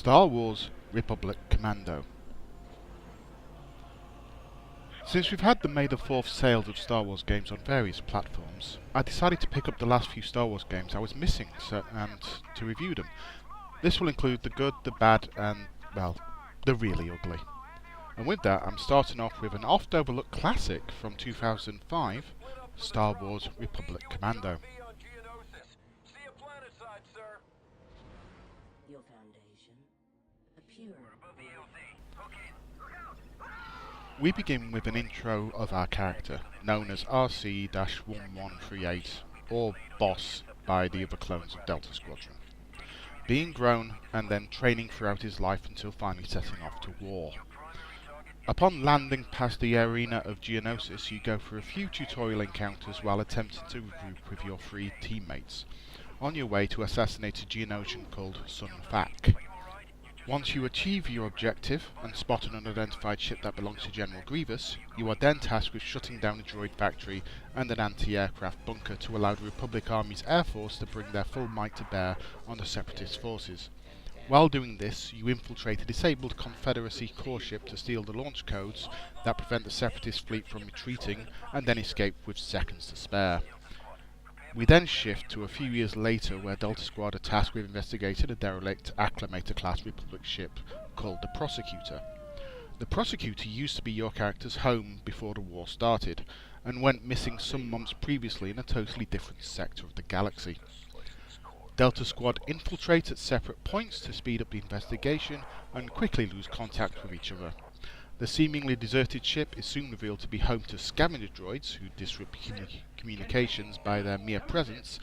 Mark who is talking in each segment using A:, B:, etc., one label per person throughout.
A: Star Wars Republic Commando. Since we've had the May the 4th sales of Star Wars games on various platforms, I decided to pick up the last few Star Wars games I was missing and to review them. This will include the good, the bad and, well, the really ugly. And with that, I'm starting off with an oft-overlooked classic from 2005, Star Wars Republic Commando.
B: Your foundation, a pure.
A: We begin with an intro of our character, known as RC-1138, or Boss by the other clones of Delta Squadron, being grown and then training throughout his life until finally setting off to war. Upon landing past the arena of Geonosis, you go through a few tutorial encounters while attempting to regroup with your three teammates, on your way to assassinate a Geonosian called Sun Fac. Once you achieve your objective and spot an unidentified ship that belongs to General Grievous, you are then tasked with shutting down a droid factory and an anti-aircraft bunker to allow the Republic Army's Air Force to bring their full might to bear on the Separatist forces. While doing this, you infiltrate a disabled Confederacy core ship to steal the launch codes that prevent the Separatist fleet from retreating and then escape with seconds to spare. We then shift to a few years later where Delta Squad are tasked with investigating a derelict Acclamator-class Republic ship called the Prosecutor. The Prosecutor used to be your character's home before the war started, and went missing some months previously in a totally different sector of the galaxy. Delta Squad infiltrate at separate points to speed up the investigation and quickly lose contact with each other. The seemingly deserted ship is soon revealed to be home to scavenger droids who disrupt communications by their mere presence.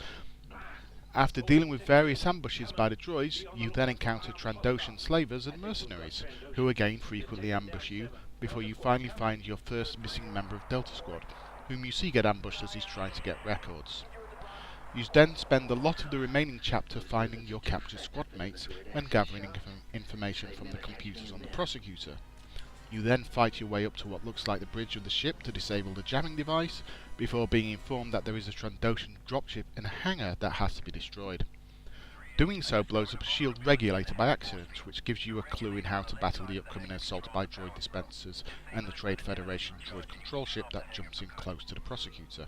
A: After dealing with various ambushes by the droids, you then encounter Trandoshan slavers and mercenaries, who again frequently ambush you before you finally find your first missing member of Delta Squad, whom you see get ambushed as he's trying to get records. You then spend a lot of the remaining chapter finding your captured squad mates and gathering information from the computers on the Prosecutor. You then fight your way up to what looks like the bridge of the ship to disable the jamming device, before being informed that there is a Trandoshan dropship in a hangar that has to be destroyed. Doing so blows up a shield regulator by accident, which gives you a clue in how to battle the upcoming assault by droid dispensers and the Trade Federation droid control ship that jumps in close to the Prosecutor.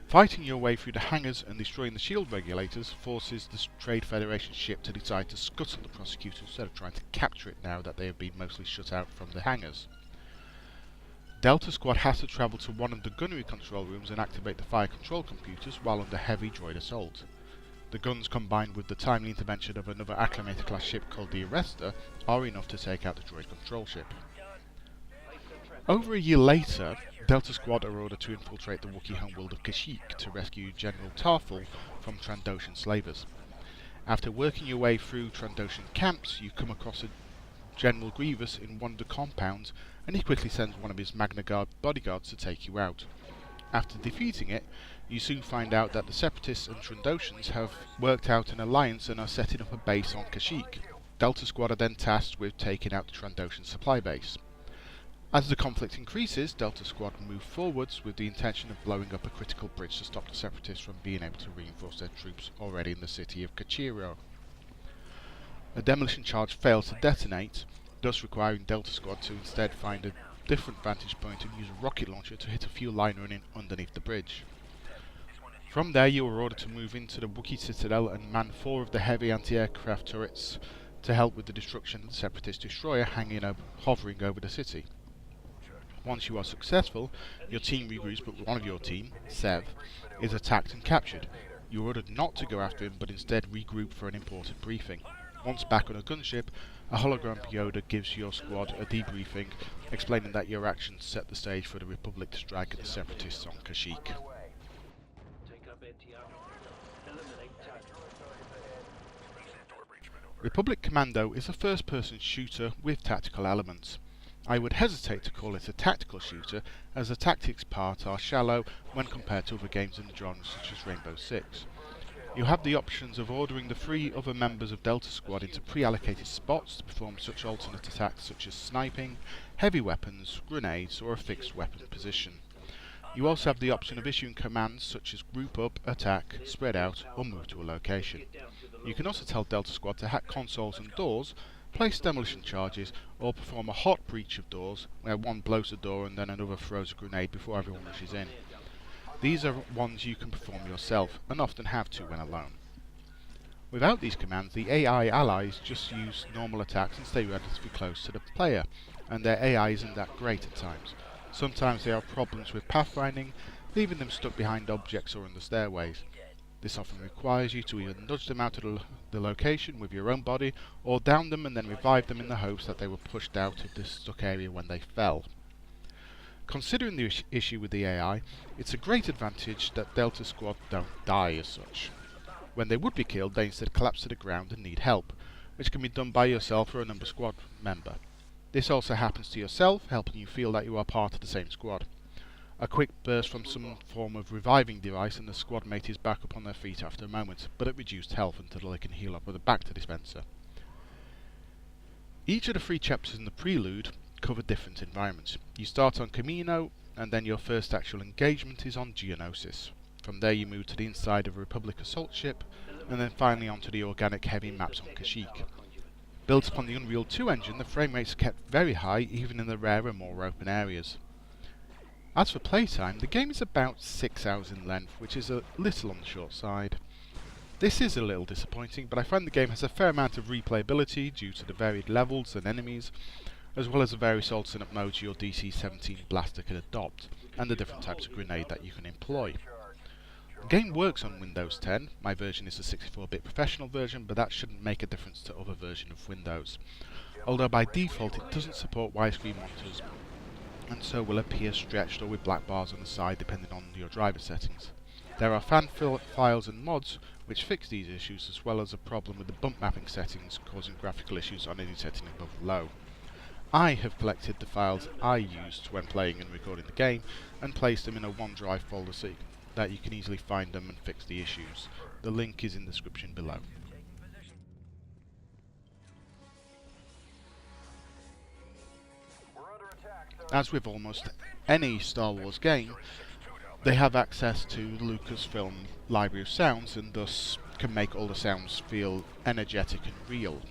A: Fighting your way through the hangars and destroying the shield regulators forces the Trade Federation ship to decide to scuttle the Prosecutor instead of trying to capture it now that they have been mostly shut out from the hangars. Delta Squad has to travel to one of the gunnery control rooms and activate the fire control computers while under heavy droid assault. The guns, combined with the timely intervention of another Acclamator-class ship called the Arrester, are enough to take out the droid control ship. Over a year later, Delta Squad are ordered to infiltrate the Wookiee homeworld of Kashyyyk to rescue General Tarful from Trandoshan slavers. After working your way through Trandoshan camps, you come across a General Grievous in one of the compounds, and he quickly sends one of his Magna Guard bodyguards to take you out. After defeating it, you soon find out that the Separatists and Trandoshans have worked out an alliance and are setting up a base on Kashyyyk. Delta Squad are then tasked with taking out the Trandoshan supply base. As the conflict increases, Delta Squad move forwards with the intention of blowing up a critical bridge to stop the Separatists from being able to reinforce their troops already in the city of Kachiro. A demolition charge fails to detonate, thus requiring Delta Squad to instead find a different vantage point and use a rocket launcher to hit a fuel line running underneath the bridge. From there you are ordered to move into the Wookiee Citadel and man 4 of the heavy anti-aircraft turrets to help with the destruction of the Separatist destroyer hovering over the city. Once you are successful, your team regroups, but one of your team, Sev, is attacked and captured. You are ordered not to go after him, but instead regroup for an important briefing. Once back on a gunship, a hologram Yoda gives your squad a debriefing, explaining that your actions set the stage for the Republic to strike at the Separatists on Kashyyyk. Republic Commando is a first-person shooter with tactical elements. I would hesitate to call it a tactical shooter, as the tactics part are shallow when compared to other games in the genre such as Rainbow Six. You have the options of ordering the 3 other members of Delta Squad into pre-allocated spots to perform such alternate attacks such as sniping, heavy weapons, grenades, or a fixed weapon position. You also have the option of issuing commands such as group up, attack, spread out, or move to a location. You can also tell Delta Squad to hack consoles and doors, place demolition charges, or perform a hot breach of doors, where one blows the door and then another throws a grenade before everyone rushes in. These are ones you can perform yourself, and often have to when alone. Without these commands, the AI allies just use normal attacks and stay relatively close to the player, and their AI isn't that great at times. Sometimes they have problems with pathfinding, leaving them stuck behind objects or in the stairways. This often requires you to either nudge them out of the location with your own body, or down them and then revive them in the hopes that they were pushed out of this stuck area when they fell. Considering the issue with the AI, it's a great advantage that Delta Squad don't die as such. When they would be killed, they instead collapse to the ground and need help, which can be done by yourself or another squad member. This also happens to yourself, helping you feel that you are part of the same squad. A quick burst from some form of reviving device and the squad mate is back up on their feet after a moment, but at reduced health until they can heal up with a Bacta dispenser. Each of the 3 chapters in the prelude cover different environments. You start on Commando, and then your first actual engagement is on Geonosis. From there you move to the inside of a Republic assault ship, and then finally onto the organic heavy maps on Kashyyyk. Built upon the Unreal 2 engine, the frame rates are kept very high even in the rarer, more open areas. As for playtime, the game is about 6 hours in length, which is a little on the short side. This is a little disappointing, but I find the game has a fair amount of replayability due to the varied levels and enemies, as well as the various alternate modes your DC-17 blaster can adopt, and the different types of grenade that you can employ. The game works on Windows 10, my version is the 64-bit professional version, but that shouldn't make a difference to other versions of Windows. Although by default it doesn't support widescreen monitors, and so will appear stretched or with black bars on the side depending on your driver settings. There are fan files and mods which fix these issues, as well as a problem with the bump mapping settings causing graphical issues on any setting above low. I have collected the files I used when playing and recording the game and placed them in a OneDrive folder so that you can easily find them and fix the issues. The link is in the description below. As with almost any Star Wars game, they have access to the Lucasfilm library of sounds and thus can make all the sounds feel energetic and real.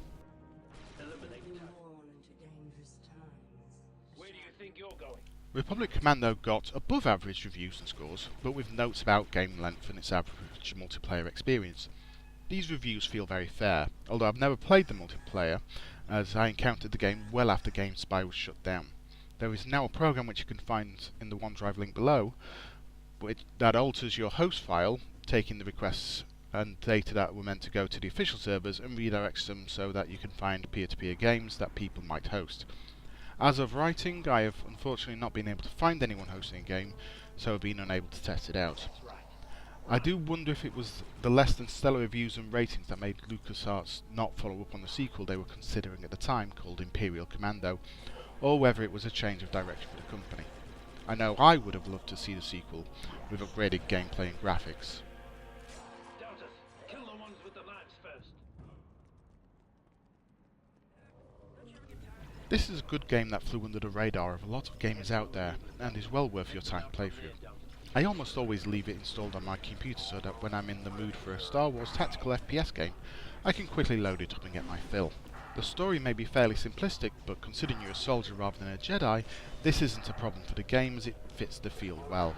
A: Republic Commando got above average reviews and scores, but with notes about game length and its average multiplayer experience. These reviews feel very fair, although I've never played the multiplayer, as I encountered the game well after GameSpy was shut down. There is now a program which you can find in the OneDrive link below, that alters your host file, taking the requests and data that were meant to go to the official servers and redirects them so that you can find peer-to-peer games that people might host. As of writing, I have unfortunately not been able to find anyone hosting a game, so I've been unable to test it out. I do wonder if it was the less than stellar reviews and ratings that made LucasArts not follow up on the sequel they were considering at the time, called Imperial Commando, or whether it was a change of direction for the company. I know I would have loved to see the sequel with upgraded gameplay and graphics. This is a good game that flew under the radar of a lot of gamers out there, and is well worth your time to play through. I almost always leave it installed on my computer so that when I'm in the mood for a Star Wars tactical FPS game, I can quickly load it up and get my fill. The story may be fairly simplistic, but considering you're a soldier rather than a Jedi, this isn't a problem for the game as it fits the field well.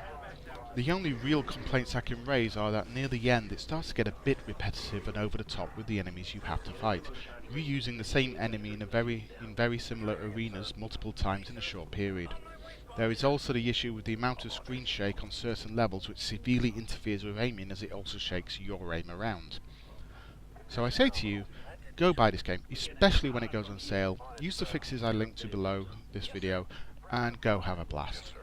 A: The only real complaints I can raise are that near the end it starts to get a bit repetitive and over the top with the enemies you have to fight, reusing the same enemy in very similar arenas multiple times in a short period. There is also the issue with the amount of screen shake on certain levels which severely interferes with aiming, as it also shakes your aim around. So I say to you, go buy this game, especially when it goes on sale, use the fixes I linked to below this video, and go have a blast.